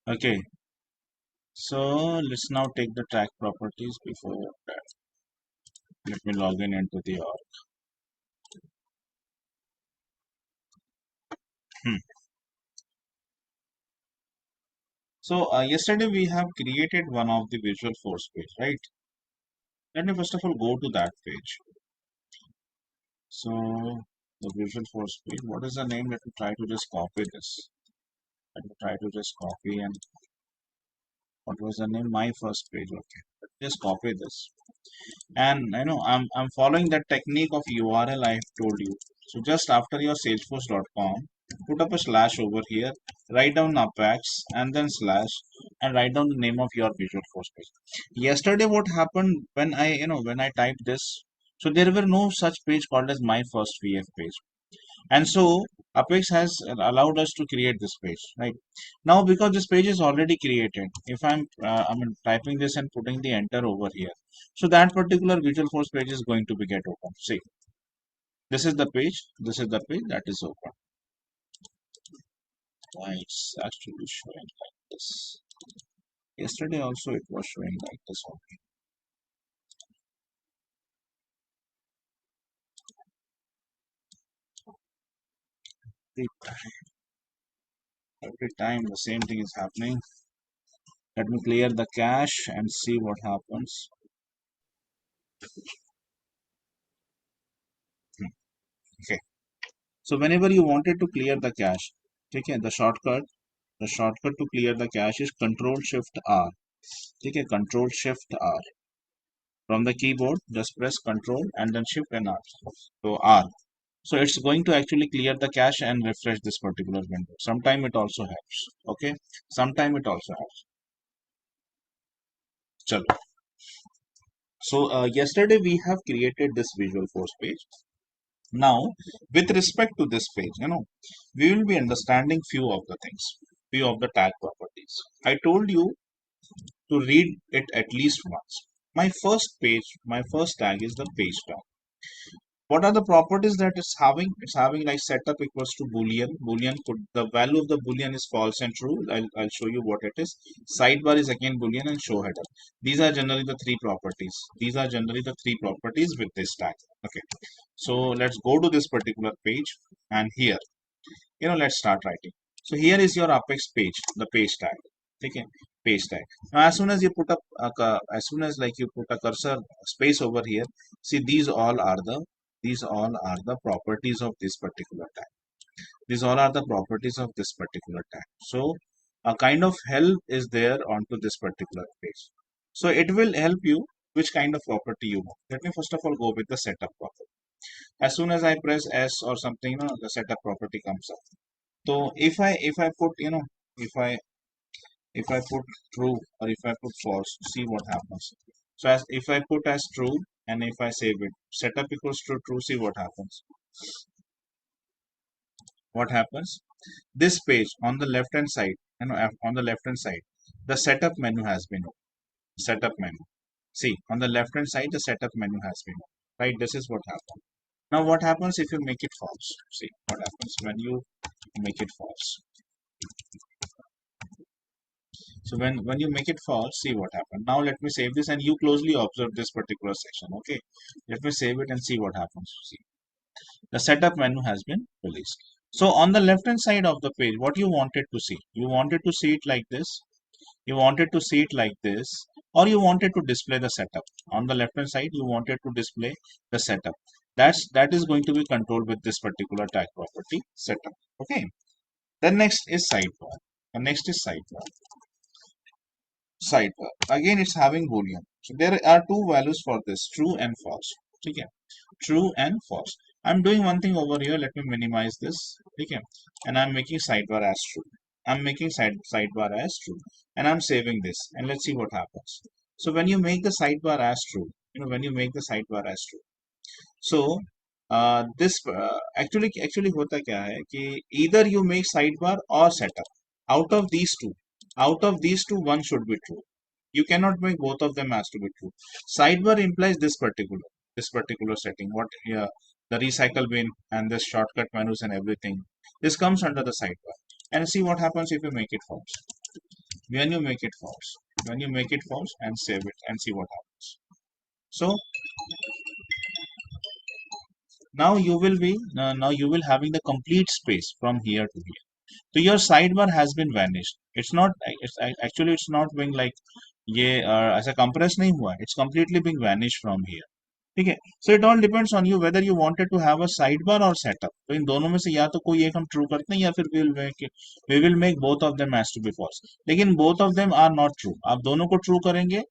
Okay, so let's now take the track properties. Before that, let me log in into the org. Hmm. So yesterday we have created one of the Visual Force page, right? Let me first of all go to that page. So the Visual Force page, what is the name? Let me try to just copy this. Let me try to just copy, and what was the name? My first page. Okay, just copy this. And I'm following that technique of URL I have told you. So just after your salesforce.com, put up a slash over here, write down apex and then slash, and write down the name of your Visual Force page. Yesterday what happened when I typed this, so there were no such page called as my first VF page. And so Apex has allowed us to create this page, right? Now because this page is already created, if I'm typing this and putting the enter over here, so that particular Visual Force page is going to be get open. See, this is the page, this is the page that is open. Why it's actually showing like this? Yesterday also it was showing like this only. Every time the same thing is happening. Let me clear the cache and see what happens. Hmm, okay, so whenever you wanted to clear the cache, okay, the shortcut to clear the cache is Control Shift R. Okay, Control Shift R. From the keyboard, just press Control and then Shift and R. So R. So it's going to actually clear the cache and refresh this particular window. Sometime it also helps. Okay, sometime it also helps. Chalo. So yesterday we have created this Visual Force page. Now, with respect to this page, we will be understanding few of the things, few of the tag properties. I told you to read it at least once. My first tag is the page tag. What are the properties that it's having? It's having like setup equals to boolean. Boolean could the value of the boolean is false and true. I'll show you what it is. Sidebar is again boolean and show header. These are generally the three properties. These are generally the three properties with this tag. Okay. So let's go to this particular page, and here, let's start writing. So here is your Apex page, the page tag. Okay, page tag. Now as soon as you put up, as soon as like you put a cursor space over here, see these all are the properties of this particular tag. These all are the properties of this particular tag. So a kind of help is there onto this particular page. So it will help you which kind of property you want. Let me first of all go with the setup property. As soon as I press S or something, the setup property comes up. So if I put if I put true or if I put false, see what happens. So as if I put as true and if I save it, setup equals to true, see what happens. What happens? This page on the left hand side, on the left hand side, the setup menu has been opened. Setup menu. See, on the left hand side, the setup menu has been opened. Right? This is what happens. Now, what happens if you make it false? See, what happens when you make it false? So when you make it false, see what happened. Now let me save this and you closely observe this particular section. Okay, let me save it and see what happens. See, the setup menu has been released. So on the left hand side of the page, what you wanted to see? You wanted to see it like this. You wanted to see it like this, or you wanted to display the setup. On the left hand side, you wanted to display the setup. That is going to be controlled with this particular tag property setup. Okay. Then next is sidebar. And next is sidebar. Sidebar. Again, it's having boolean. So there are two values for this: true and false. Okay. True and false. I'm doing one thing over here. Let me minimize this. Okay. And I'm making sidebar as true. I'm making sidebar as true. And I'm saving this. And let's see what happens. So when you make the sidebar as true, when you make the sidebar as true. So this actually होता क्या है कि either you make sidebar or setup. Out of these two, one should be true. You cannot make both of them as to be true. Sidebar implies this particular setting. What the recycle bin and this shortcut menus and everything. This comes under the sidebar. And see what happens if you make it false. when you make it false, when you make it false and save it and see what happens. So now you will having the complete space from here to here. So your sidebar has been vanished. It's not, actually it's not being like ये ऐसा compress नहीं हुआ, it's completely being vanished from here. ठीक है. So it all depends on you whether you wanted to have a sidebar or setup. तो इन दोनों में से या तो कोई एक हम true करते हैं या फिर we will make both of them as to be false. लेकिन both of them are not true. आप दोनों को true करेंगे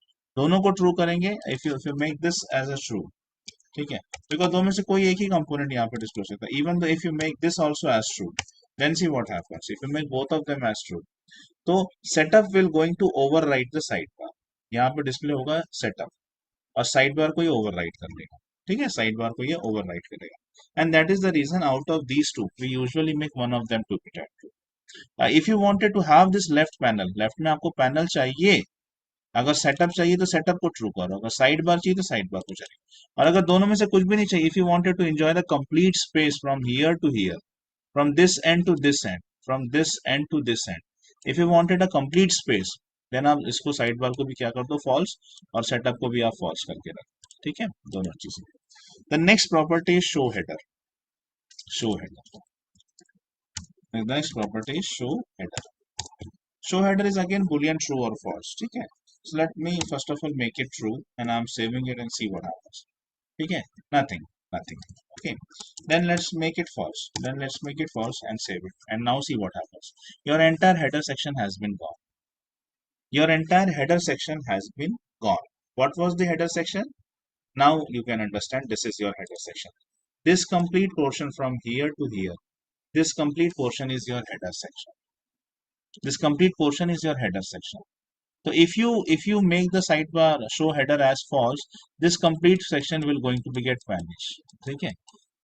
if you make this as a true. ठीक है. बिकॉज दो में से कोई एक ही कंपोनेंट यहाँ पे डिस्क्लोज करता है. Even though if you make this also as true, then see what happens if you make both of them as true. तो setup will going to overwrite the side bar. यहाँ पे display होगा setup और side bar को ये overwrite कर देगा. ठीक है, साइड बार को ये ओवरराइट करेगा. And that is the reason out of these two we usually make one of them to be true. If you wanted to have this left panel, left में आपको panel चाहिए, अगर setup चाहिए तो setup को true करो, अगर side bar चाहिए तो साइड बार को चाहिए. और अगर दोनों में से कुछ भी नहीं चाहिए, if you wanted to enjoy the complete space from here to here, from this end to this end, from this end to this end, if you wanted a complete space, then आप इसको side bar को भी क्या कर दो false, और setup को भी आप फॉल्स करके रखो. ठीक है, दोनों चीजें. The next property is show header. Show header, the next property is show header. Show header is again boolean true or false. ठीक है. So let me first of all make it true and I'm saving it and see what happens. ठीक है. Nothing. Nothing. Okay. Then let's make it false. Then let's make it false and save it. And now see what happens. Your entire header section has been gone. Your entire header section has been gone. What was the header section? Now you can understand this is your header section. This complete portion from here to here, this complete portion is your header section. This complete portion is your header section. So if you make the sidebar show header as false, this complete section will going to be get vanished. Okay.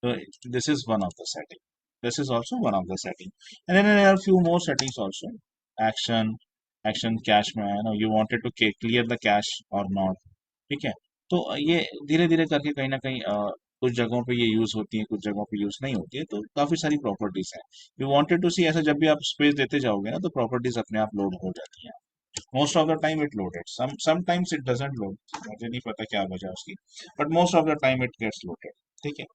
So this is one of the setting. This is also one of the setting. And then there are a few more settings also. Action cache में है ना, you wanted to clear the cache or not. ठीक है. तो ये धीरे धीरे करके कहीं ना कहीं कुछ जगहों पे ये यूज होती है, कुछ जगहों पे यूज नहीं होती है. तो काफी सारी प्रॉपर्टीज है. यू वांटेड टू सी, ऐसा जब भी आप स्पेस देते जाओगे ना तो प्रॉपर्टीज अपने आप लोड हो जाती है. Most of the time it loaded. Sometimes it doesn't load. मुझे नहीं पता क्या वजह उसकी. But most of the time it gets loaded. ठीक है.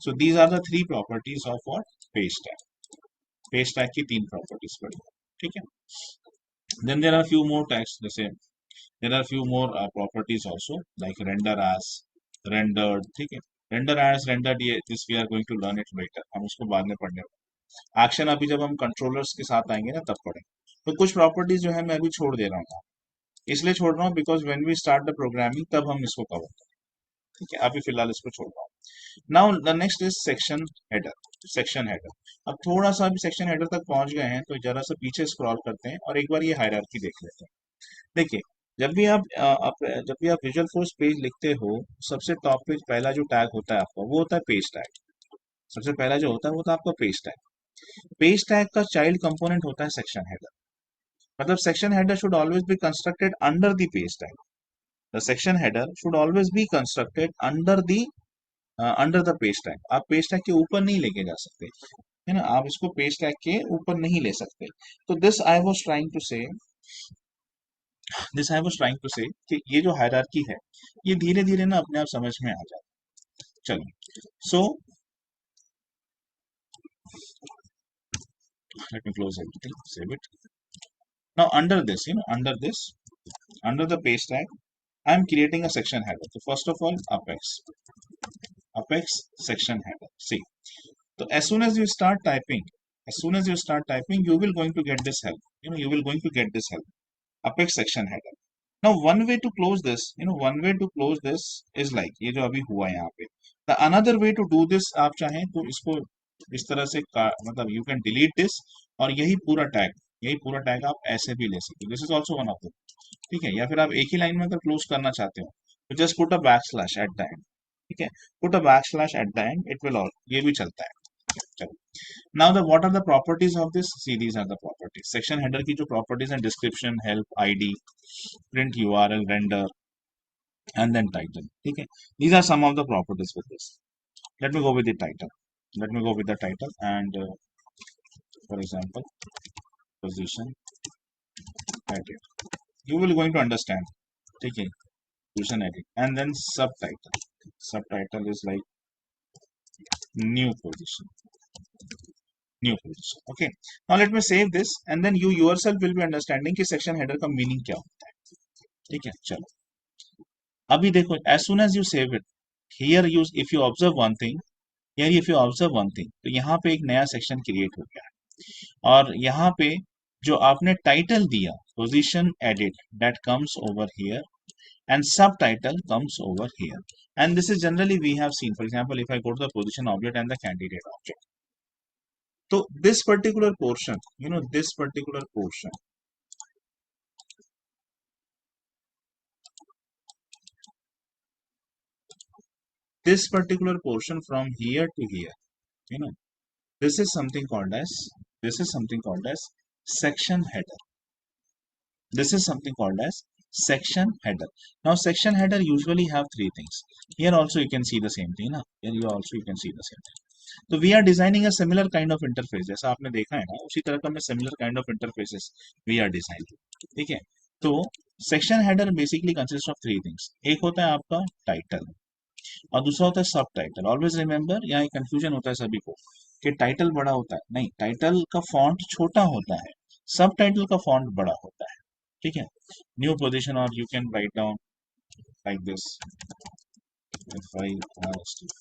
So these are the three properties of what? Page tag. Page tag की तीन properties पड़ी. ठीक है. Then there are few more tags. जैसे there are few more properties also like render as, rendered. ठीक है. Render as, rendered, ये this we are going to learn it later. हम उसको बाद में पढ़ने वाले. Action अभी जब हम controllers के साथ आएंगे ना तब पढ़ेंगे. तो कुछ प्रॉपर्टीज जो है मैं अभी छोड़ दे रहा हूँ. इसलिए छोड़ रहा हूँ because when we start the programming तब हम इसको कवर करें. ठीक है, अभी फिलहाल इसको छोड़ रहा हूँ. Now the next is section header. Section header. अब थोड़ा सा अभी सेक्शन हेडर तक पहुंच गए हैं तो जरा सा पीछे स्क्रॉल करते हैं और एक बार ये हायरार्की देख लेते हैं. देखिए, जब भी आप विजुअल फोर्स पेज लिखते हो, सबसे टॉप पे पहला जो टैग होता है आपका वो होता है पेज टैग. सबसे पहला जो होता है वो होता है आपका पेज टैग. पेज टैग का चाइल्ड कंपोनेंट होता है सेक्शन हेडर. मतलब section header should always be constructed under the page tag. The section header should always be constructed under the page tag. आप पेज टैग के ऊपर नहीं लेके जा सकते, है ना. आप इसको पेज टैग के ऊपर नहीं ले सकते. तो this I was trying to say कि ये जो हायरार्की है ये धीरे धीरे ना अपने आप समझ में आ जाए. चलो. सो let me close everything, save it. Now under the page tag I am creating a section header. So first of all, apex section header. See, so as soon as you start typing, you will going to get this help. You will going to get this help. Apex section header. Now one way to close this, is like ये जो अभी हुआ है यहाँ पे. The another way to do this, आप चाहें तो इसको इस तरह से मतलब you can delete this और यही पूरा टैग आप ऐसे भी ले सकते हो. This is also one of them. ठीक है. या फिर आप एक ही लाइन में अगर क्लोज करना चाहते हो तो just put a back slash at the end. ठीक है, put a back slash at the end, it will all, ये भी चलता है. चलो. Now the what are the properties of this. See these are the properties. Section header की जो properties हैं, description, help, ID, print URL, render and then title. ठीक है, these are some of the properties with this. Let me go with the title. And for example position edit. You will going to understand. ठीक है, position edit, and then subtitle. Subtitle is like new position, new position. Okay. Now let me save this, and then you yourself will be understanding कि section header का meaning क्या होता है. ठीक है, चलो. अभी देखो, as soon as you save it, here you if you observe one thing, here if you observe one thing, तो यहाँ पे एक नया section create हो गया है. और यहाँ पे जो आपने टाइटल दिया, position edit, that comes over here, and subtitle comes over here, and this is generally we have seen. For example, if I go to the position object and the candidate object, so this particular portion, this particular portion, this particular portion from here to here, you know this is something called as, this is something called as section header. This is something called as section header. Now section header usually have three things. Here also you can see the same thing ना, here you also you can see the same thing. तो we are designing a similar kind of interface, जैसा आपने देखा है ना, उसी तरह का मैं similar kind of interfaces we are designing. ठीक है, तो section header basically consists of three things. एक होता है आपका title और दूसरा होता है सब टाइटल. ऑलवेज रिमेंबर, यहाँ एक कंफ्यूजन होता है सभी को कि टाइटल बड़ा होता है. नहीं, टाइटल का फॉन्ट छोटा होता है, सब टाइटल का फॉन्ट बड़ा होता है. ठीक है, न्यू पोजीशन, और you can write down like this,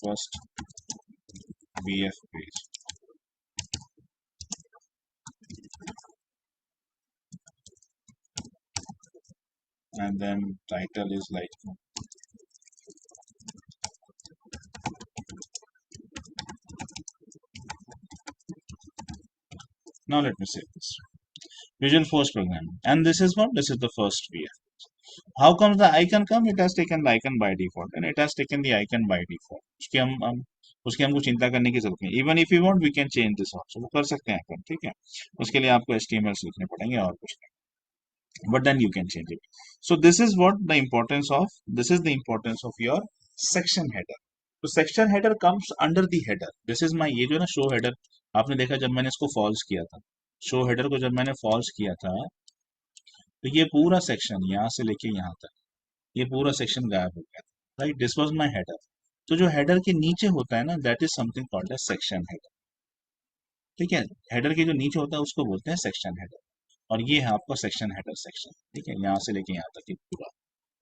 first VF page, and then title is like now let me say this Visual Force program, and this is what, this is the first VF. How comes the icon come? It has taken the icon by default, and it has taken the icon by default. उसकी हमको चिंता करने की जरूरत नहीं. Even if you want we can change this also, वो कर सकते हैं अपन. ठीक है, उसके लिए आपको HTML लिखने पड़ेंगे और कुछ नहीं, but then you can change it. So this is what the importance of, this is the importance of your section header. तो section header comes under the header. This is my, ये जो है ना show header, आपने देखा जब मैंने इसको false किया था, show header को जब मैंने false किया था, तो ये पूरा सेक्शन यहाँ से लेके यहाँ तक, ये पूरा सेक्शन गायब हो गया था. Right, this was my header. तो जो हेडर के नीचे होता है ना, that is something called as section header. ठीक है, हेडर के जो नीचे होता है उसको बोलते हैं सेक्शन हेडर. और ये है आपका सेक्शन हेडर सेक्शन. ठीक है, यहाँ से लेके यहाँ तक ये पूरा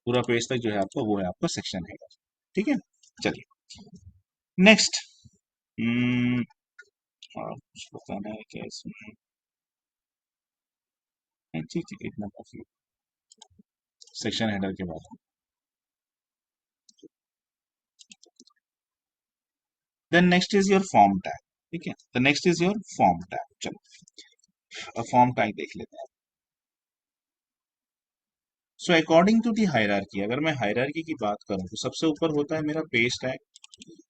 पूरा पेज तक जो है आपका, वो है आपका सेक्शन हेडर. ठीक है, चलिए नेक्स्ट. और कुछ बताना है क्या इसमें? ठीक है, इतना काफी सेक्शन हेडर के बाद. Then next is your form tag. ठीक है, the next is your form tag. चलो फॉर्म टैग देख लेते हैं. So according to the hierarchy, अगर मैं हायरार्की की बात करूं तो सबसे ऊपर होता है मेरा पेज टैग,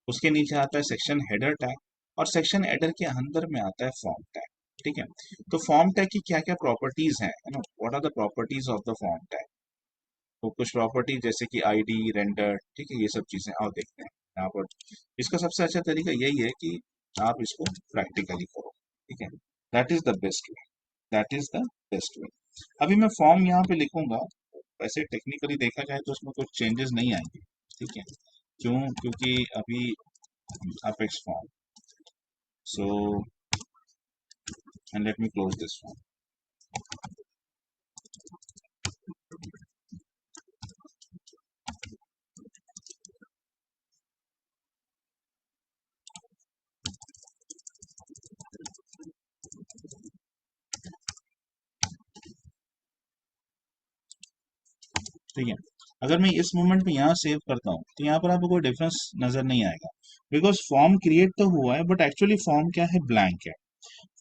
उसके नीचे आता है सेक्शन हेडर टैग, और सेक्शन हेडर के अंदर में आता है फॉर्म टैग. ठीक है, तो फॉर्म टैग की क्या क्या प्रॉपर्टीज हैं, what are the properties of the form tag. तो कुछ प्रॉपर्टीज जैसे कि ID, रेंडर, ठीक है, ये सब चीजें और देखते हैं यहाँ पर. इसका सबसे अच्छा तरीका यही है कि आप इसको प्रैक्टिकली करो. ठीक है, that is the best way, that is the best way. अभी मैं फॉर्म यहाँ पे लिखूंगा, वैसे टेक्निकली देखा जाए तो उसमें कुछ चेंजेस नहीं आएंगे. ठीक है, क्यों? क्योंकि अभी apex form, so and let me close this form. ठीक है, अगर मैं इस मोमेंट में यहाँ सेव करता हूँ तो यहाँ पर आपको कोई डिफरेंस नजर नहीं आएगा, बिकॉज फॉर्म क्रिएट तो हुआ है, बट एक्चुअली फॉर्म क्या है, ब्लैंक है.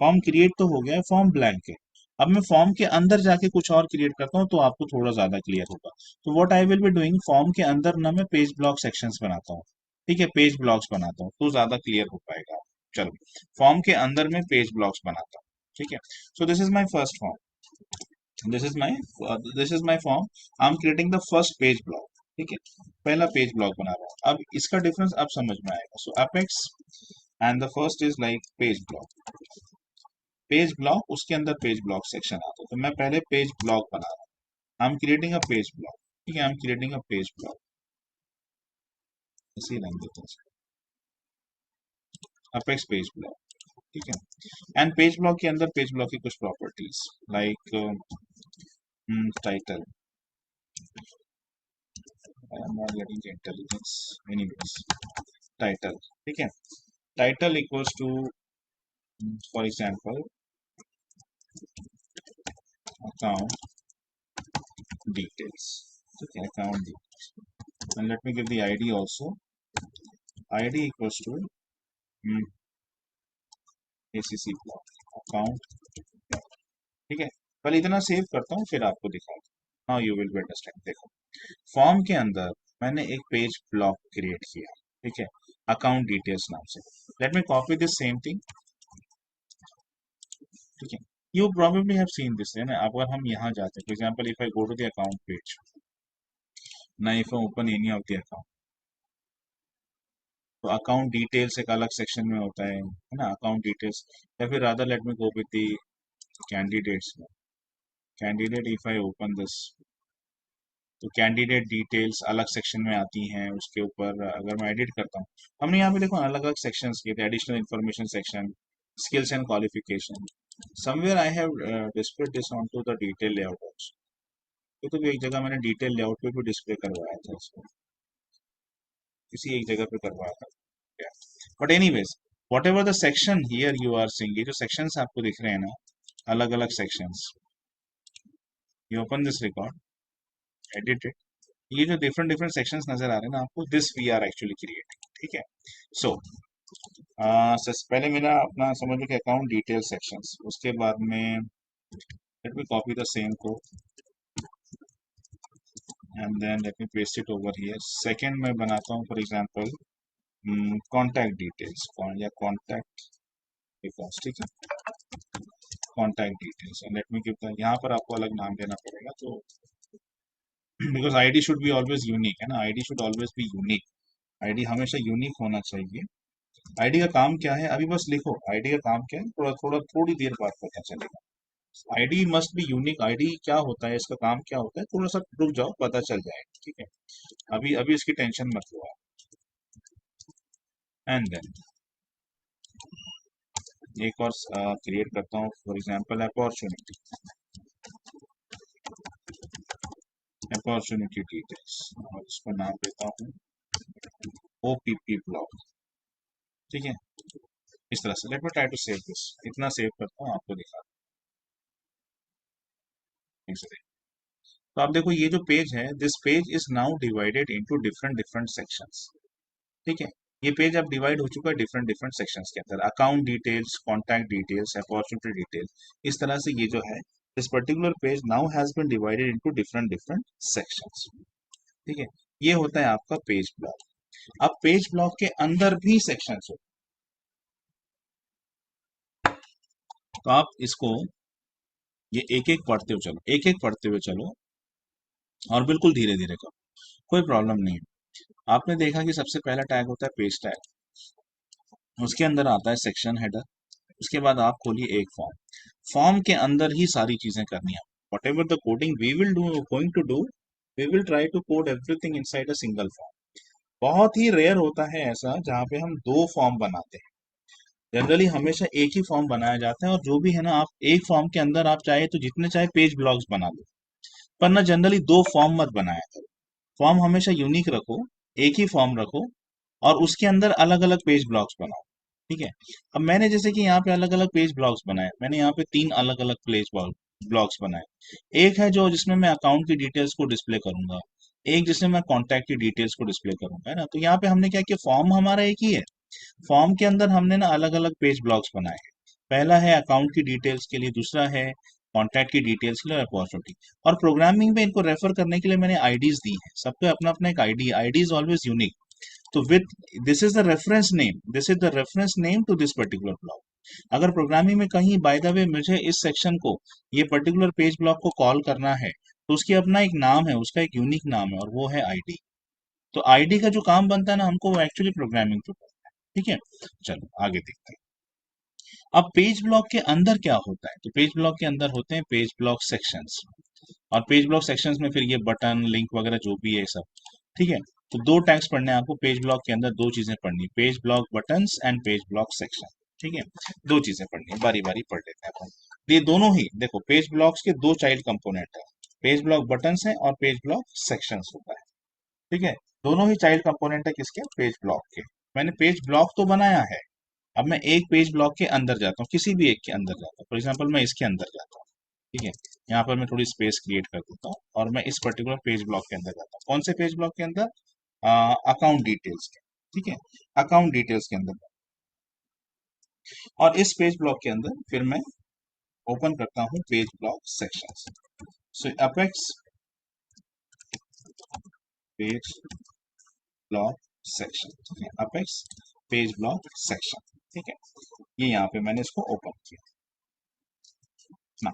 फॉर्म क्रिएट तो हो गया है, फॉर्म ब्लैंक है. अब मैं फॉर्म के अंदर जाके कुछ और क्रिएट करता हूँ तो आपको थोड़ा ज्यादा क्लियर होगा. तो what I will be doing, form के अंदर ना मैं पेज ब्लॉक सेक्शंस बनाता हूँ. ठीक है, पेज ब्लॉक्स बनाता हूँ तो ज्यादा क्लियर हो पाएगा. चलो, फॉर्म के अंदर में पेज ब्लॉक्स बनाता हूँ. ठीक है, so this is my first form, this is my form. I am creating the first page block. ठीक है, पहला पेज ब्लॉक बना रहा हूँ. अब इसका डिफरेंस अब समझ में आएगा. So apex and the first is like page block. Page block, उसके अंदर पेज ब्लॉक सेक्शन आता है। तो मैं पहले पेज ब्लॉक बना रहा हूँ, I am creating a page block. ठीक है, I am creating a page block, इसी रंग देते हैं, अपेक्स पेज ब्लॉक। ठीक है, एंड पेज ब्लॉक के अंदर पेज ब्लॉक की कुछ properties like title, I am not getting intelligence anyways, title. ठीक है, title equals to for example account details. Okay, account details. And let me give the ID also. ID equals to ACC block account. ठीक है, पहले इतना save करता हूँ फिर आपको दिखाऊँ। हाँ, यू विल बी अंडरस्टैंड। देखो, फॉर्म के अंदर मैंने एक पेज ब्लॉक क्रिएट किया। ठीक है, अकाउंट डिटेल्स नाम से। Let me copy this same thing. ठीक है, you probably have seen this है ना। अगर हम यहाँ जाते हैं, for example if I go to the account page, ना if I open any of the account, तो अकाउंट डिटेल्स एक अलग सेक्शन में होता है ना, अकाउंट डिटेल्स। या फिर rather let me go with the candidates में, candidate if I open this, तो कैंडिडेट डिटेल्स अलग सेक्शन में आती हैं। उसके ऊपर अगर मैं एडिट करता हूँ, हमने यहाँ पे देखो अलग अलग सेक्शंस किए थे, additional information section, skills and qualification. Somewhere I have displayed this on to the detail layout also. ये तो भी एक जगह मैंने डिटेल लेआउट पे भी डिस्प्ले करवाया था इसको, किसी एक जगह पे करवाया था। But anyways, whatever the section here you are seeing, ये जो सेक्शंस आपको दिख रहे हैं ना, अलग अलग sections, you open this record, edit it, ये जो डिफरेंट डिफरेंट सेक्शंस नजर आ रहे हैं ना आपको, this we are actually creating. ठीक है, सो पहले मेरा अपना समझ लो कि अकाउंट डिटेल सेक्शंस, उसके बाद में let me copy the same को and then let me paste it over here. Second मैं बनाता हूँ फॉर एग्जांपल कॉन्टैक्ट डिटेल्स या कॉन्टैक्ट रिकॉर्ड्स। ठीक है, contact details, and let me give the, यहाँ पर आपको अलग नाम देना पड़ेगा तो, because ID should be always unique है ना, ID should always be unique, ID हमेशा यूनिक होना चाहिए। आईडी का काम क्या है, अभी बस लिखो आईडी का काम क्या है, थोड़ी देर बाद पता चलेगा। ID must be unique. ID क्या होता है, इसका काम क्या होता है, थोड़ा सा रुक जाओ पता चल जाएगा। ठीक है, अभी अभी इसकी टेंशन मत लो आप। एंड देन एक और क्रिएट करता हूँ for example opportunity, opportunity details, और इसको नाम देता हूँ ओपीपी ब्लॉक। ठीक है, इस तरह से let me try to save this, इतना सेव करता हूँ आपको दिखा दूं। तो आप देखो ये जो पेज है, this page is now divided into different different sections. ठीक है, ये पेज अब डिवाइड हो चुका है डिफरेंट डिफरेंट सेक्शंस के अंदर, account details, contact details, opportunity details, इस तरह से ये जो है this particular page now has been divided into different different sections. ठीक है, ये होता है आपका पेज ब्लॉक। अब पेज ब्लॉक के अंदर भी सेक्शंस हो, तो आप इसको ये एक एक पढ़ते हुए चलो, एक एक पढ़ते हुए चलो, और बिल्कुल धीरे धीरे करो, कोई प्रॉब्लम नहीं है। आपने देखा कि सबसे पहला टैग होता है पेज टैग, उसके अंदर आता है सेक्शन हेडर, उसके बाद आप खोलिए एक फॉर्म, फॉर्म के अंदर ही सारी चीजें करनी है। Whatever the coding we will do going to do, we will try to code everything inside a single form. बहुत ही रेयर होता है ऐसा जहाँ पे हम दो फॉर्म बनाते हैं, जनरली हमेशा एक ही फॉर्म बनाया जाता है। और जो भी है ना, आप एक फॉर्म के अंदर आप चाहे तो जितने चाहे पेज ब्लॉक्स बना लो, पर ना जनरली दो फॉर्म मत बनाया करो। फॉर्म हमेशा यूनिक रखो, एक ही फॉर्म रखो, और उसके अंदर अलग अलग पेज ब्लॉक्स बनाओ। ठीक है, अब मैंने जैसे कि यहाँ पे अलग अलग पेज ब्लॉक्स बनाए, मैंने यहाँ पे 3 अलग अलग पेज ब्लॉक्स बनाए। एक है जो जिसमें मैं अकाउंट की डिटेल्स को डिस्प्ले करूंगा, एक जिसमें मैं कॉन्टैक्ट की डिटेल्स को डिस्प्ले करूंगा, है ना। तो यहाँ पे हमने क्या किया, फॉर्म हमारा एक ही है, फॉर्म के अंदर हमने ना अलग अलग पेज ब्लॉक्स बनाए हैं। पहला है अकाउंट की डिटेल्स के लिए, दूसरा है कॉन्टैक्ट की डिटेल्स के लिए, अपॉर्चुनिटी। और प्रोग्रामिंग में इनको रेफर करने के लिए मैंने आईडीज दी है, सबको अपना अपना एक ID, ID is always unique. तो with this is the reference name, this is the reference name to this particular block. अगर प्रोग्रामिंग में कहीं बाय द वे मुझे इस सेक्शन को, ये पर्टिकुलर पेज ब्लॉक को कॉल करना है, तो उसकी अपना एक नाम है, उसका एक यूनिक नाम है, और वो है आईडी। तो आईडी का जो काम बनता है ना, हमको वो एक्चुअली प्रोग्रामिंग पे करना है। ठीक है, चलो आगे देखते हैं। अब पेज ब्लॉक के अंदर क्या होता है, तो पेज ब्लॉक के अंदर होते हैं पेज ब्लॉक सेक्शंस। और पेज ब्लॉक सेक्शंस में फिर ये बटन लिंक वगैरह जो भी है सब, ठीक है। तो दो टैग्स पढ़ने हैं आपको पेज ब्लॉक के अंदर, दो चीजें पढ़नी, page block buttons and page block section, ठीक है। दो चीजें पढ़नी है, बारी बारी पढ़ लेते हैं अपन। ये दोनों ही देखो पेज ब्लॉक्स के दो चाइल्ड कंपोनेंट है, पेज ब्लॉक बटन्स है और पेज ब्लॉक सेक्शंस होता है, ठीक है। दोनों ही चाइल्ड कंपोनेंट है किसके, पेज ब्लॉक के। मैंने पेज ब्लॉक तो बनाया है, अब मैं एक पेज ब्लॉक के अंदर जाता हूँ, किसी भी एक के अंदर जाता हूँ, फॉर एग्जाम्पल मैं इसके अंदर जाता हूँ, ठीक है। यहाँ पर मैं थोड़ी स्पेस क्रिएट कर देता हूँ और मैं इस पर्टिकुलर पेज ब्लॉक के अंदर जाता हूँ। कौन से पेज ब्लॉक के अंदर, अकाउंट डिटेल्स के, ठीक है, अकाउंट डिटेल्स के अंदर। और इस पेज ब्लॉक के अंदर फिर मैं ओपन करता हूँ पेज ब्लॉक सेक्शन। सो अपेक्स पेज ब्लॉक सेक्शन, ठीक है, अपेक्स पेज ब्लॉक सेक्शन, ठीक है। ये यहाँ पे मैंने इसको ओपन किया ना,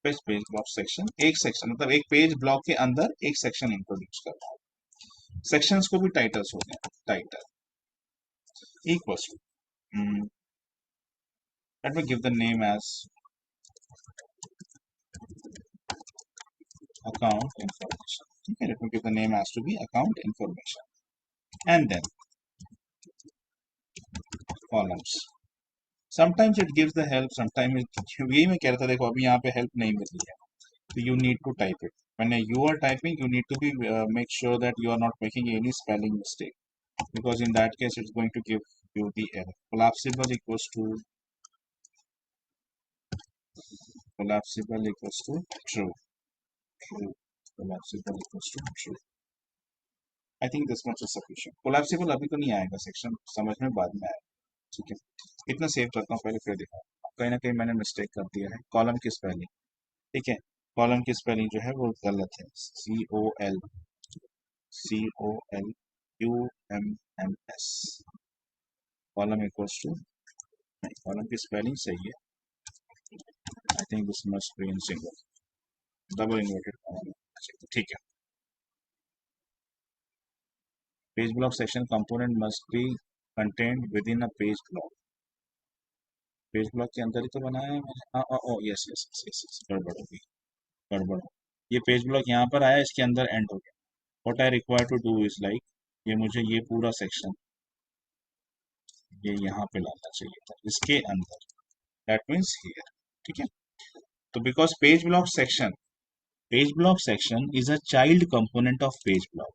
पेज पेज ब्लॉक सेक्शन, एक सेक्शन मतलब एक पेज ब्लॉक के अंदर एक सेक्शन इंट्रोड्यूस कर रहा हूँ। सेक्शंस को भी टाइटल्स होते हैं, title equals to, let me give the name as account information, okay, let me give the name as to be account information, and then columns, sometimes it gives the help, sometimes यही मैं कह रहा था, देखो अभी यहाँ पे help नहीं मिल रही है, so you need to type it. When you are typing, you need to be make sure that you are not making any spelling mistake, because in that case it's going to give you the error. Collapsible equals to true, true, collapsible equals to true. I think this much is sufficient. Collapsible अभी तो नहीं आएगा, section समझ में बाद में आएगा, ठीक है। इतना सेव करता हूँ पहले फिर दिखाऊँ, कहीं ना कहीं मैंने मिस्टेक कर दिया है, कॉलम की स्पेलिंग, ठीक है, कॉलम की स्पेलिंग जो है वो गलत है, COLUMNS, कॉलम इक्वल्स टू, नहीं कॉलम की स्पेलिंग सही है, I think this must be in single, double inverted column, ठीक है। Page block section component must be contained with in a page block, page block के अंदर ही तो बनाया है मैंने, हाँ ओ यस यस यस यस, गड़बड़ होगी, गड़बड़ हो, ये पेज ब्लॉक यहाँ पर आया, इसके अंदर एंड हो गया। What I require to do is like, ये मुझे ये पूरा सेक्शन ये यहाँ पे लाना चाहिए था इसके अंदर, दैट मीन्स हियर, ठीक है। तो because page block section is a child component of page block,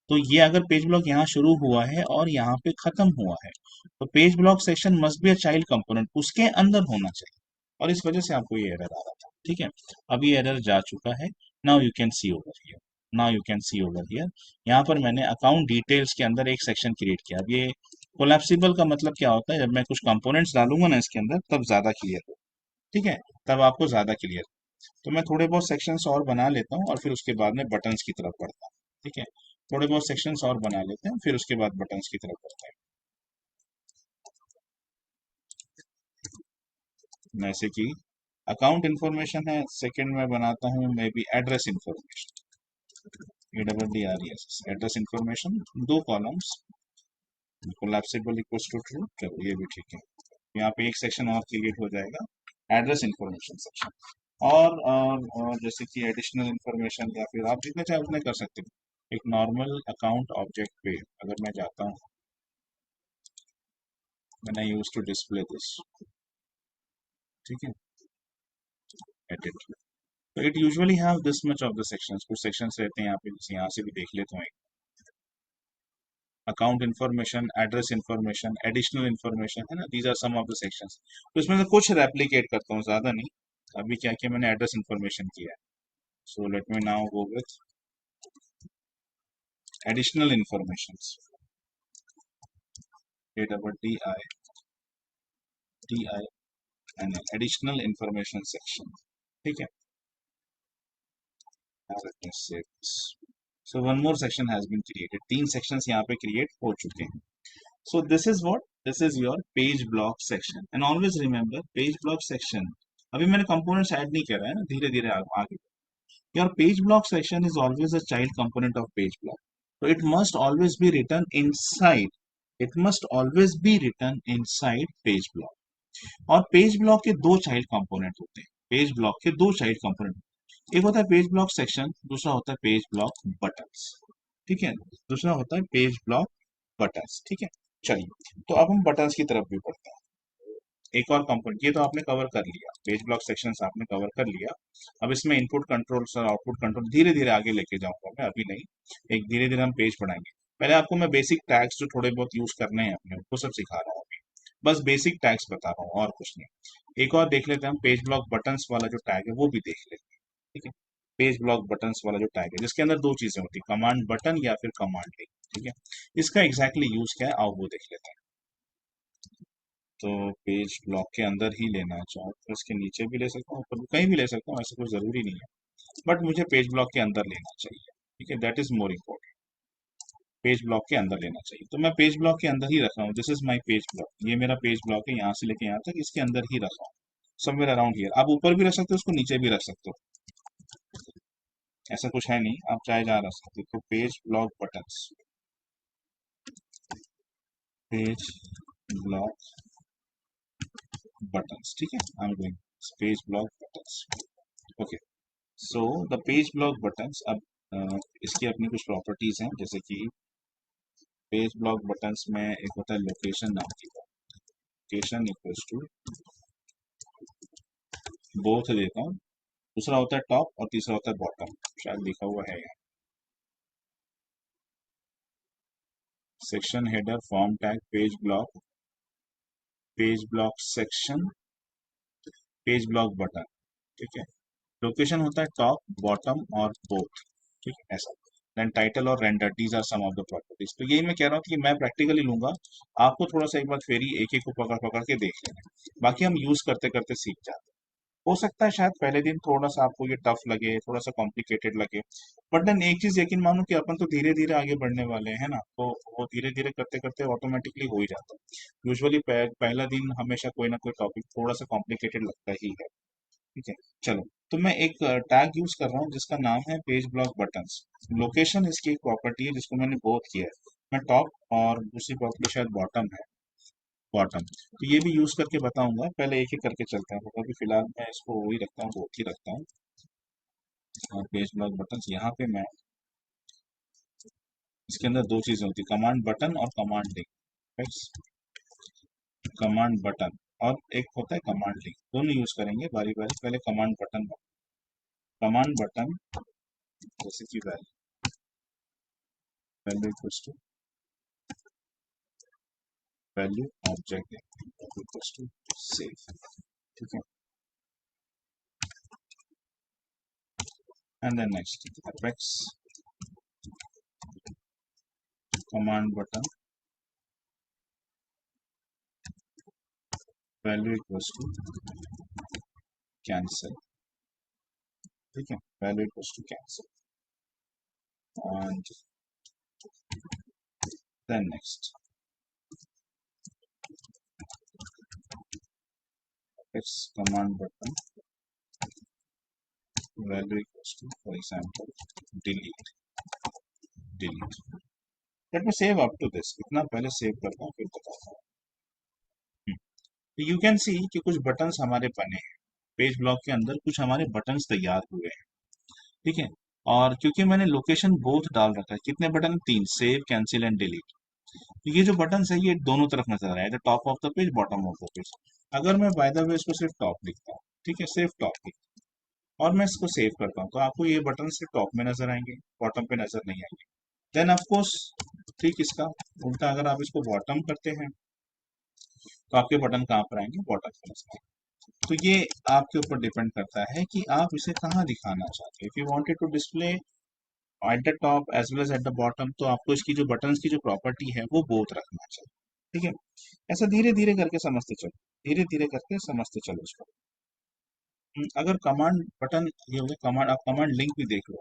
तो ये अगर पेज ब्लॉक यहाँ शुरू हुआ है और यहाँ पे खत्म हुआ है, तो page block section must be a child component, उसके अंदर होना चाहिए, और इस वजह से आपको ये एरर आ रहा था, ठीक है। अब ये एरर जा चुका है, now you can see over here, now you can see over here, यहाँ पर मैंने अकाउंट डिटेल्स के अंदर एक सेक्शन क्रिएट किया। अब ये कोलैप्सिबल का मतलब क्या होता है, जब मैं कुछ कंपोनेंट्स डालूंगा ना इसके अंदर तब ज्यादा क्लियर हो, ठीक है, तब आपको ज्यादा क्लियर। तो मैं थोड़े बहुत सेक्शंस और बना लेता हूँ और फिर उसके बाद में बटन्स की तरफ बढ़ता हूँ, ठीक है। थोड़े बहुत सेक्शंस और बना लेते हैं फिर उसके बाद बटन्स की तरफ बढ़ते हैं, जैसे कि अकाउंट इन्फॉर्मेशन है, सेकंड में बनाता हूँ maybe address information, ADDRES address information, दो columns, collapsible equals to true, चलो ये भी ठीक है। यहाँ पे एक सेक्शन और क्रिएट हो जाएगा, एड्रेस इन्फॉर्मेशन सेक्शन, और जैसे कि एडिशनल इन्फॉर्मेशन, या फिर आप जितने चाहे उतने कर सकते हो। एक नॉर्मल अकाउंट ऑब्जेक्ट पे अगर मैं जाता हूँ, मैंने यूज टू डिस्प्ले दिस, ठीक है, एडिट, तो it usually have this much of the sections, कुछ सेक्शंस रहते हैं यहाँ पे, जैसे यहाँ से भी देख लेते हैं, account information, address information, additional information, है ना, these are some of the sections. तो इसमें से कुछ रेप्लिकेट करता हूँ, ज्यादा नहीं। अभी क्या किया मैंने, एड्रेस इन्फॉर्मेशन किया है, so let me now go with additional information, ADDITINL, additional information section, ठीक है। Now let me save this. So one more section has been created, तीन sections यहाँ पे create हो चुके हैं। So this is what, this is your page block section, and always remember page block section, अभी मैंने components add नहीं करा है ना, धीरे धीरे आगे। Your page block section is always a child component of page block, so it must always be written inside, it must always be written inside page block, और पेज ब्लॉक के दो चाइल्ड कंपोनेंट होते हैं। Page block के दो child component, एक होता है पेज ब्लॉक सेक्शन, दूसरा होता है पेज ब्लॉक बटन्स। ठीक है, दूसरा होता है पेज ब्लॉक बटन्स। ठीक है, चलिए तो अब हम बटन्स की तरफ भी बढ़ते हैं। एक और कंपोनेंट, ये तो आपने कवर कर लिया, पेज ब्लॉक सेक्शंस आपने कवर कर लिया। अब इसमें इनपुट कंट्रोल और आउटपुट कंट्रोल धीरे धीरे आगे लेके जाऊंगा मैं, अभी नहीं, एक धीरे धीरे हम पेज बढ़ाएंगे। पहले आपको मैं बेसिक टैग्स जो थोड़े बहुत यूज करने हैं अपने, वो सब सिखा रहा हूँ अभी। बस बेसिक टैग्स बता रहा हूँ और कुछ नहीं। एक और देख लेते हैं हम, पेज ब्लॉक बटन्स वाला जो टैग है वो भी देख लेते हैं। ठीक है, पेज ब्लॉक बटन्स वाला जो टैग है जिसके अंदर दो चीजें होती है, कमांड बटन या फिर कमांड लिंक। ठीक है, इसका एग्जैक्टली यूज क्या है आओ वो देख लेते हैं। तो पेज ब्लॉक के अंदर ही लेना चाहो तो इसके नीचे भी ले सकता हूँ, ऊपर कहीं भी ले सकता हूँ, ऐसा कोई ज़रूरी नहीं है, बट मुझे पेज ब्लॉक के अंदर लेना चाहिए। ठीक है, that is more important, page block के अंदर लेना चाहिए। तो मैं पेज ब्लॉक के अंदर ही रख रहा हूँ, this is my page block, ये मेरा पेज ब्लॉक है, यहाँ से लेके यहाँ तक इसके अंदर ही रख रहा हूँ, समवेयर अराउंड हियर। आप ऊपर भी रख सकते हो उसको, नीचे भी रख सकते हो, ऐसा कुछ है नहीं, आप चाहे जहाँ रख सकते हो। तो page block buttons, page block buttons, ठीक है, I'm going page block buttons, okay। So the page block buttons, अब इसकी अपनी कुछ प्रॉपर्टीज हैं, जैसे कि पेज ब्लॉक बटन्स में एक होता है लोकेशन नाम की, लोकेशन इक्वल्स टू बोथ देता हूँ, दूसरा होता है टॉप और तीसरा होता है बॉटम, शायद लिखा हुआ है यहाँ। Section header form tag page block section page block button. ठीक है, लोकेशन होता है टॉप बॉटम और बोथ। ठीक है, ऐसा। देन टाइटल और render, these are some of the properties. तो यही मैं कह रहा हूँ कि मैं प्रैक्टिकली लूंगा, आपको थोड़ा सा एक बार फेरी एक एक को पकड़ पकड़ के देख लेना है। बाकी हम यूज करते करते सीख जाते हैं। हो सकता है शायद पहले दिन थोड़ा सा आपको ये टफ लगे, थोड़ा सा कॉम्प्लिकेटेड लगे, बट देन एक चीज यकीन मानो कि अपन तो धीरे धीरे आगे बढ़ने वाले हैं ना, तो वो धीरे धीरे करते करते ऑटोमेटिकली हो ही जाता है। यूजुअली पहला दिन हमेशा कोई ना कोई टॉपिक थोड़ा सा कॉम्प्लिकेटेड लगता ही है। ठीक है, चलो। तो मैं एक टैग यूज कर रहा हूँ जिसका नाम है पेज ब्लॉक बटन्स। लोकेशन इसकी एक प्रॉपर्टी है जिसको मैंने बोथ किया है, मैं टॉप और दूसरी प्रॉपर्टी शायद बॉटम है, बॉटम। तो ये भी यूज करके बताऊंगा, पहले एक एक करके चलते हैं, तो अभी फिलहाल मैं इसको वही रखता हूँ, बोथ ही रखता हूँ। और पेज ब्लॉक बटन्स यहाँ पे मैं, इसके अंदर दो चीजें होती है, कमांड बटन और कमांड लिंक। कमांड बटन और एक होता है कमांड लिंक, दोनों यूज करेंगे बारी बारी। पहले कमांड बटन, कमांड बटन जैसे कि value equals to value object equals to save. ठीक है, and then next apex command button value equals to cancel. ठीक है, value equals to cancel, and then next apex command button value equals to for example delete, delete. Let me save up to this, इतना पहले save करता हूँ फिर बताता हूँ। You can see कि कुछ बटन्स हमारे बने हैं पेज ब्लॉक के अंदर, कुछ हमारे बटन्स तैयार हुए हैं। ठीक है, और क्योंकि मैंने लोकेशन बोथ डाल रखा है, कितने बटन, तीन, सेव कैंसिल एंड डिलीट। तो ये जो बटन है ये दोनों तरफ नजर आए, top of the page bottom of the page. अगर मैं बाय द वे इसको सिर्फ टॉप लिखता हूँ, ठीक है, सिर्फ टॉप लिखता हूँ और मैं इसको सेव करता हूँ, तो आपको ये बटन सिर्फ टॉप में नजर आएंगे, बॉटम पे नजर नहीं आएंगे। देन ऑफ कोर्स ठीक इसका उल्टा, अगर आप इसको बॉटम करते हैं तो आपके बटन कहाँ पर आएंगे, बॉटम पर नजर आएंगे। तो ये आपके ऊपर डिपेंड करता है कि आप इसे कहाँ दिखाना चाहते हैं। If you wanted to display at the top as well as at the bottom, तो आपको इसकी जो बटन्स की जो प्रॉपर्टी है वो बोथ रखना चाहिए। ठीक है, ऐसा धीरे धीरे करके समझते चलो, धीरे धीरे करके समझते चलो इसको। अगर कमांड बटन ये हो गया, कमांड, आप कमांड लिंक भी देख लो,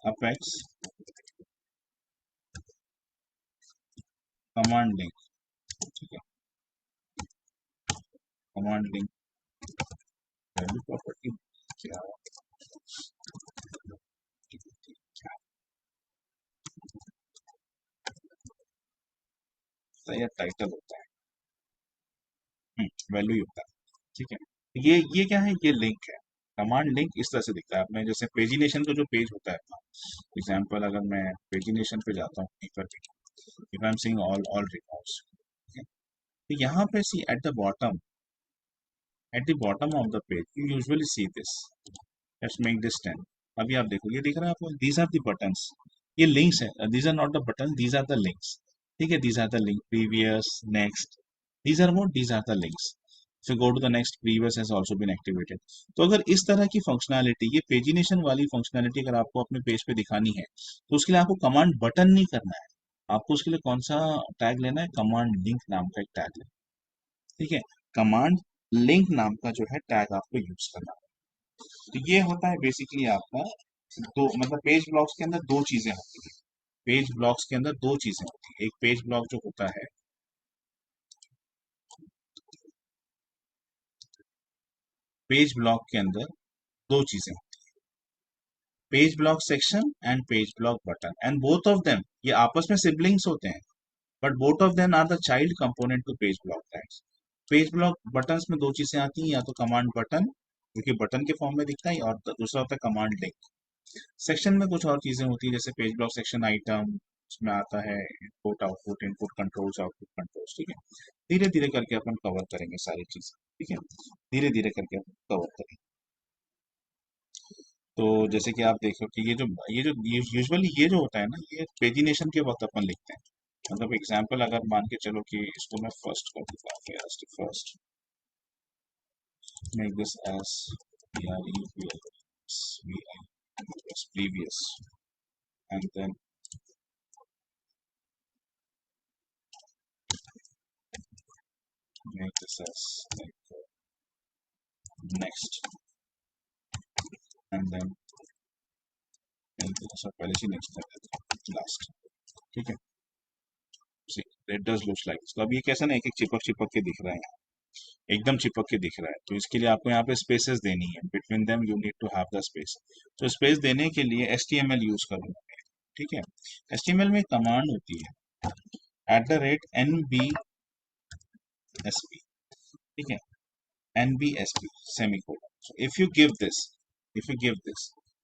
अपेक्स कमांड लिंक। ठीक है, कमांड लिंक वैल्यू प्रॉपर्टी क्या होता है या टाइटल होता है। वैल्यू ही होता है। ठीक है, ये क्या है, ये लिंक है। कमांड लिंक इस तरह से दिखता है अपने, जैसे पेजिनेशन का जो पेज होता है अपना, एग्जाम्पल अगर मैं पेजिनेशन पे जाता हूँ कहीं पर भी, if I am seeing all records, तो यहाँ पे see at the bottom of the page you usually see this, let's make this 10। अभी आप देखो, ये दिख रहा है आपको, दीज आर द बटन्स, ये लिंक्स है, these are not the button, these are the links. ठीक है, these are the link, previous, next, these are what, these are the links. So go to the next, previous has also been activated। तो अगर इस तरह की functionality, ये pagination वाली functionality अगर आपको अपने पेज पे दिखानी है, तो उसके लिए आपको कमांड बटन नहीं करना है, आपको उसके लिए कौन सा टैग लेना है, कमांड लिंक नाम का एक टैग लेना है। ठीक है, कमांड लिंक नाम का जो है टैग आपको यूज करना है। तो ये होता है बेसिकली आपका दो, मतलब पेज ब्लॉक्स के अंदर दो चीजें होती है, पेज ब्लॉक्स के अंदर दो चीजें होती है। एक पेज ब्लॉक जो होता है, पेज ब्लॉक के अंदर दो चीजें, page block section and page block button, and both of them, ये आपस में सिबलिंग्स होते हैं, but both of them are the child component to page block tags. Page block buttons में दो चीजें आती हैं, या तो कमांड बटन जो कि बटन के फॉर्म में दिखता है, और दूसरा होता है कमांड लिंक। सेक्शन में कुछ और चीजें होती है, जैसे पेज ब्लॉक सेक्शन आइटम, उसमें आता है इनपुट कंट्रोल्स, आउटपुट कंट्रोल्स। ठीक है, धीरे धीरे करके अपन कवर करेंगे सारी चीजें। ठीक है, धीरे धीरे करके अपन कवर करेंगे। तो जैसे कि आप देखो कि ये जो यूजुअली ये जो होता है ना, ये पेजिनेशन के वक्त अपन लिखते हैं। मतलब एग्जांपल अगर मान के चलो कि इसको मैं फर्स्ट कर देता हूँ, first make this as previous, and then make this as like next, and then सब पहले से नेक्स्ट कर देते हैं लास्ट। ठीक है, see it does looks like, तो अब ये कैसा ना, एक एक चिपक चिपक के दिख रहा है यहाँ, एकदम चिपक के दिख रहा है। तो इसके लिए आपको यहाँ पे स्पेसेस देनी है, between them you need to have the space. तो स्पेस देने के लिए HTML यूज करूंगा मैं। ठीक है, HTML में कमांड होती है @NBSP। ठीक है, NBSP semicolon. So if you give this,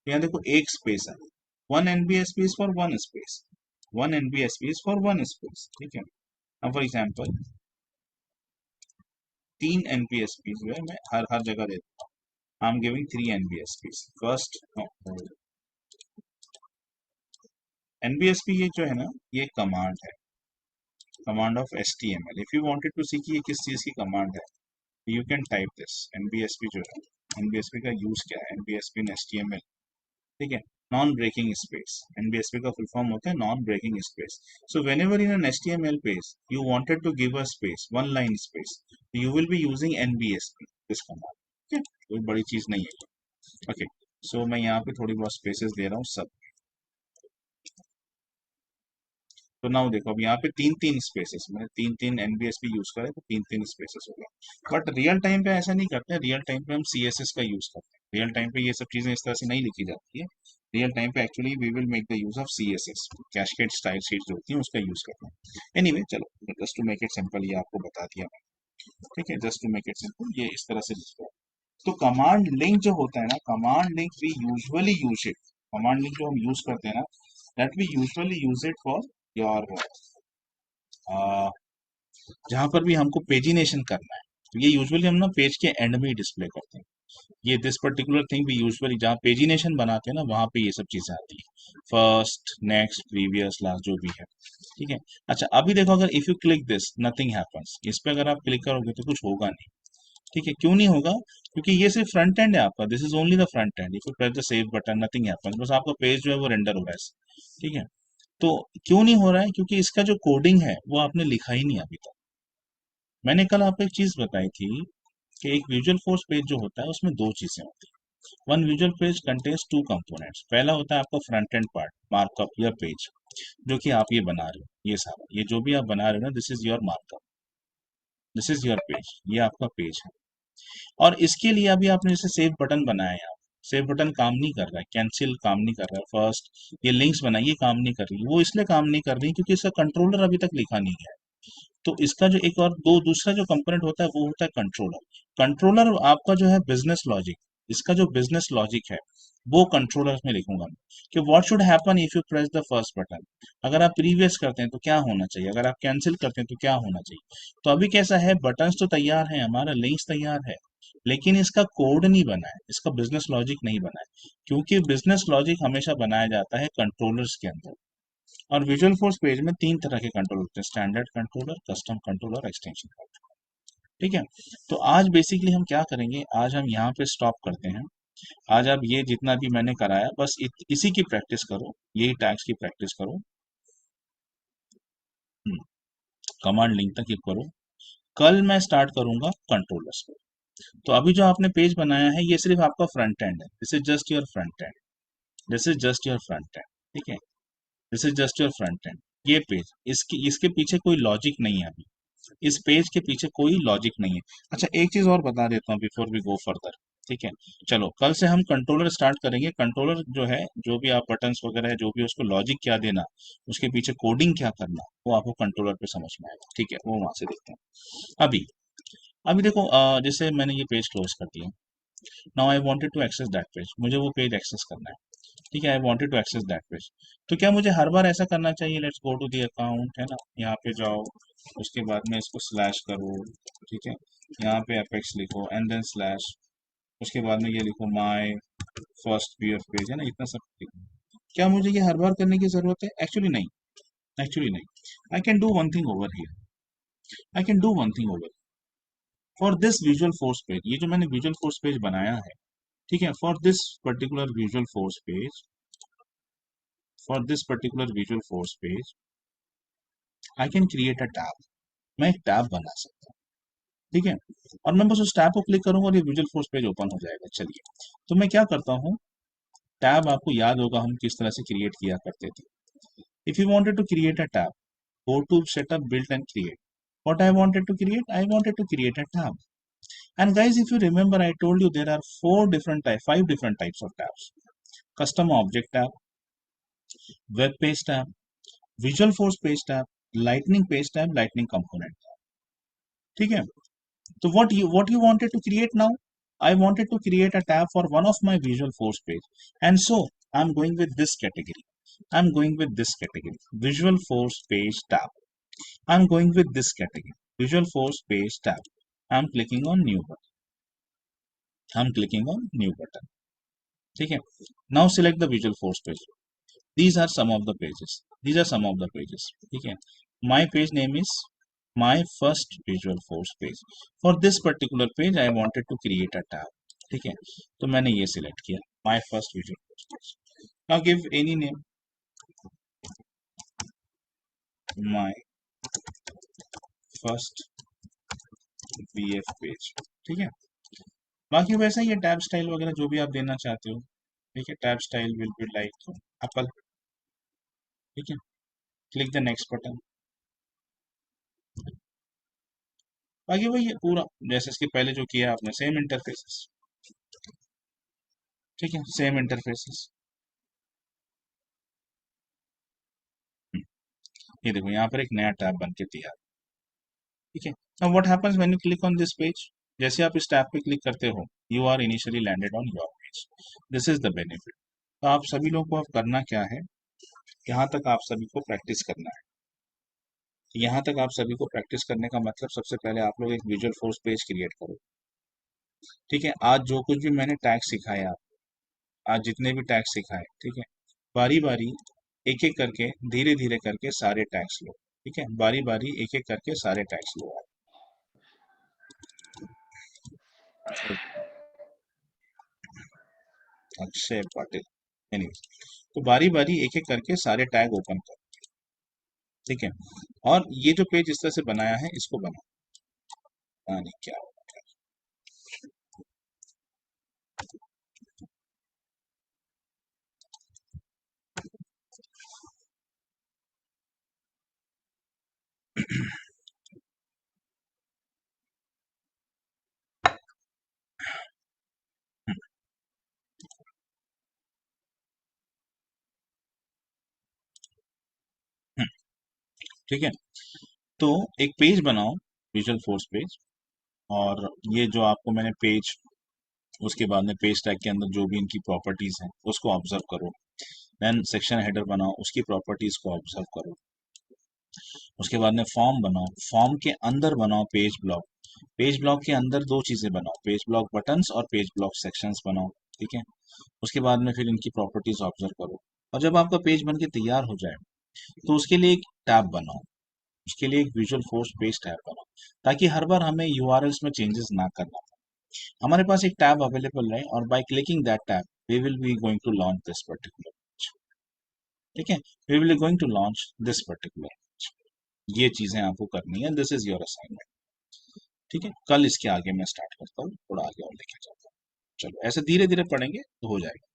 यहाँ देखो एक स्पेस है, one NBSP is for one space, one NBSP is for one space. ठीक है, अब फॉर एग्जाम्पल 3 NBSP जो है मैं हर जगह देता हूँ। I am giving 3 NBSP first. NBSP ये जो है ना, ये कमांड है, command of HTML। If you wanted to see कि ये किस चीज की कमांड है, you can type this NBSP जो है, NBSP का यूज क्या है, NBSP इन HTML। ठीक है, नॉन ब्रेकिंग स्पेस, NBSP का फुल फॉर्म होता है non breaking space. So whenever in an HTML page you wanted to give a space, one line space, you will be using NBSP this command. ठीक है, कोई बड़ी चीज नहीं है। ओके, सो मैं यहाँ पे थोड़ी बहुत स्पेसेस दे रहा हूँ सब। तो नाउ देखो, अब यहाँ पे तीन तीन स्पेसेस, मैंने तीन तीन NBSP यूज करे तो तीन तीन स्पेसेस हो गए। बट रियल टाइम पे ऐसा नहीं करते, रियल टाइम पे हम CSS का यूज करते हैं। रियल टाइम पे ये सब चीजें इस तरह से नहीं लिखी जाती है। रियल टाइम पे actually we will make the use of CSS, cascade style sheet जो होती है उसका यूज करते हैं। एनीवे चलो, just to make it simple, ये आपको बता दिया मैंने। ठीक है, just to make it simple, ये इस तरह से लिखता है। तो कमांड लिंक जो होता है ना, command link we usually use it, command link जो हम यूज करते हैं ना, that we usually use it for your, जहां पर भी हमको पेजिनेशन करना है, तो ये यूजुअली हम ना पेज के एंड में ही डिस्प्ले करते हैं। ये दिस पर्टिकुलर थिंग भी यूजुअली जहाँ पेजिनेशन बनाते हैं ना, वहां पे ये सब चीजें आती है, फर्स्ट, नेक्स्ट, प्रीवियस, लास्ट, जो भी है। ठीक है, अच्छा अभी देखो, अगर if you click this nothing happens, इस पे अगर आप क्लिक करोगे तो कुछ होगा नहीं। ठीक है, क्यों नहीं होगा, क्योंकि ये सिर्फ फ्रंट एंड है आपका, this is only the front end. If you press the save button nothing happens, बस आपका पेज जो है वो रेंडर हो रहा है। ठीक है, तो क्यों नहीं हो रहा है, क्योंकि इसका जो कोडिंग है वो आपने लिखा ही नहीं अभी तक। मैंने कल आपको एक चीज बताई थी कि एक विजुअल फोर्स पेज जो होता है उसमें दो चीजें होती हैं। One visual page contains two components, पहला होता है आपका फ्रंट एंड पार्ट, मार्कअप या पेज, जो कि आप ये बना रहे हो, ये सारा, ये जो भी आप बना रहे हो ना, this is your markup, this is your page, ये आपका पेज है। और इसके लिए अभी आपने जैसे सेव बटन बनाया है, सेव बटन काम नहीं कर रहा है, कैंसिल काम नहीं कर रहा है, फर्स्ट ये लिंक्स बनाइए काम नहीं कर रही है, वो इसलिए काम नहीं कर रही क्योंकि इसका कंट्रोलर अभी तक लिखा नहीं है। तो इसका जो एक और दो दूसरा जो कंपोनेंट होता है वो होता है कंट्रोलर। कंट्रोलर आपका जो है बिजनेस लॉजिक, इसका जो बिजनेस लॉजिक है वो कंट्रोलर में लिखूंगा मैं, कि what should happen if you press the first button. अगर आप प्रीवियस करते हैं तो क्या होना चाहिए, अगर आप कैंसिल करते हैं तो क्या होना चाहिए। तो अभी कैसा है, बटन्स तो तैयार हैं, हमारा लिंक्स तैयार है, लेकिन इसका कोड नहीं बना है, इसका बिजनेस लॉजिक नहीं बना है, क्योंकि बिजनेस लॉजिक हमेशा बनाया जाता है कंट्रोलर्स के अंदर। और विजुअल फोर्स पेज में तीन तरह के कंट्रोलर होते हैं, standard controller, custom controller, extension controller. ठीक है। तो आज बेसिकली हम क्या करेंगे, आज हम यहाँ पे स्टॉप करते हैं। आज आप ये जितना भी मैंने कराया बस इसी की प्रैक्टिस करो, यही टैग्स की प्रैक्टिस करो। कमांड लिंक तक ये करो। कल मैं स्टार्ट करूंगा कंट्रोलर्स पे। तो अभी जो आपने पेज बनाया है ये सिर्फ आपका फ्रंट एंड है, this is just your front end, this is just your front end. ठीक है, this is just your front end. ये पेज, इसकी इसके पीछे कोई लॉजिक नहीं है अभी, इस पेज के पीछे कोई लॉजिक नहीं है। अच्छा एक चीज और बता देता हूँ बिफोर वी गो फर्दर। ठीक है, चलो कल से हम कंट्रोलर स्टार्ट करेंगे। कंट्रोलर जो है, जो भी आप बटन्स वगैरह है, जो भी उसको लॉजिक क्या देना, उसके पीछे कोडिंग क्या करना, वो आपको कंट्रोलर पे समझ में आएगा। ठीक है, वो वहां से देखते हैं। अभी अभी देखो, जैसे मैंने ये पेज क्लोज कर दिया। Now I wanted to access that page, मुझे वो पेज एक्सेस करना है। ठीक है, I wanted to access that page. तो क्या मुझे हर बार ऐसा करना चाहिए, let's go to the account, है ना, यहाँ पे जाओ, उसके बाद में इसको स्लैश करो। ठीक है, यहाँ पे अपेक्स लिखो एंड देन स्लैश, उसके बाद में ये लिखो माय फर्स्ट पीएफ पेज, है ना, इतना सब लिखो। क्या मुझे ये हर बार करने की जरूरत है? एक्चुअली नहीं, एक्चुअली नहीं। I can do one thing over here, I can do one thing over for this visual force page. ये जो मैंने विजुअल फोर्स पेज बनाया है, ठीक है, for this particular visual force page, for this particular visual force page I can create a tab. मैं एक tab बना सकता हूँ। ठीक है, और मैं बस उस टैब को क्लिक करूंगा और ये विजुअल फोर्स पेज ओपन हो जाएगा। चलिए, तो मैं क्या करता हूँ, टैब आपको याद होगा हम किस तरह से क्रिएट किया करते थे। If you wanted to create a tab, go to setup, build and create. What I wanted to create, I wanted to create a tab. And guys, if you remember, I told you there are five different types of tabs: custom object tab, web page tab, visual force page tab, lightning page tab, lightning component tab. ठीक है, तो what you wanted to create now? I wanted to create a tab for one of my visual force page, and so I'm going with this category. I'm going with this category, visual force page tab. I'm going with this category, visual force page tab. I'm clicking on new button. I'm clicking on new button. ठीक है, now select the visual force page. These are some of the pages. These are some of the pages. ठीक है, my page name is my first visual force page. For this particular page, I wanted to create a tab. ठीक है, तो मैंने ये select किया, my first visual force page. Now give any name, my first VF page. ठीक है, बाकी वैसा ही है, टैब स्टाइल वगैरह जो भी आप देना चाहते हो। ठीक है, tab style will be like Apple. ठीक है, क्लिक द नेक्स्ट बटन। बाकी वही है पूरा, जैसे इसके पहले जो किया आपने, सेम इंटरफेसेस। ठीक है, सेम इंटरफेसेस। ये देखो यहाँ पर एक नया टैब बन के दिया। ठीक है, अब what happens when you click on this page, जैसे आप इस टैब पे क्लिक करते हो, you are initially landed on your page. This is the benefit. तो आप सभी लोगों को अब करना क्या है, यहाँ तक आप सभी को प्रैक्टिस करना है। यहाँ तक आप सभी को प्रैक्टिस करने का मतलब, सबसे पहले आप लोग एक विजुअल फोर्स पेज क्रिएट करो। ठीक है, आज जो कुछ भी मैंने टैग सिखाए, आप आज जितने भी टैग सिखाए, ठीक है, बारी बारी एक एक करके, धीरे धीरे करके सारे टैग्स लो। ठीक है, बारी बारी एक एक करके सारे टैग्स लो आप। अक्षय पाटिल, एनीवे, तो बारी बारी एक एक करके सारे टैग ओपन करो। ठीक है, और ये जो पेज इस तरह से बनाया है, इसको नहीं क्या हम्म, हम्म, ठीक है, तो एक पेज बनाओ, विजुअल फोर्स पेज, और ये जो आपको मैंने पेज, उसके बाद में पेज टैग के अंदर जो भी इनकी प्रॉपर्टीज हैं उसको ऑब्जर्व करो। देन सेक्शन हेडर बनाओ, उसकी प्रॉपर्टीज को ऑब्जर्व करो। उसके बाद में फॉर्म बनाओ, फॉर्म के अंदर बनाओ पेज ब्लॉक, पेज ब्लॉक के अंदर दो चीजें बनाओ, पेज ब्लॉक बटन्स और पेज ब्लॉक सेक्शंस बनाओ। ठीक है। उसके बाद में फिर इनकी प्रॉपर्टीज ऑब्जर्व करो, और जब आपका पेज बन के तैयार हो जाए तो उसके लिए एक टैब बनाओ, उसके लिए एक विजुअल फोर्स पेज टैब बनाओ, ताकि हर बार हमें यूआरएल्स में चेंजेस ना करना पड़े। हमारे पास एक टैब अवेलेबल रहे, और by clicking that tab we will be going to launch this particular. ठीक है, we will going to launch this particular. ये चीजें आपको करनी है, दिस इज योर असाइनमेंट। ठीक है, कल इसके आगे मैं स्टार्ट करता हूँ, थोड़ा आगे और लेके जाता हूँ। चलो, ऐसे धीरे धीरे पढ़ेंगे तो हो जाएगा।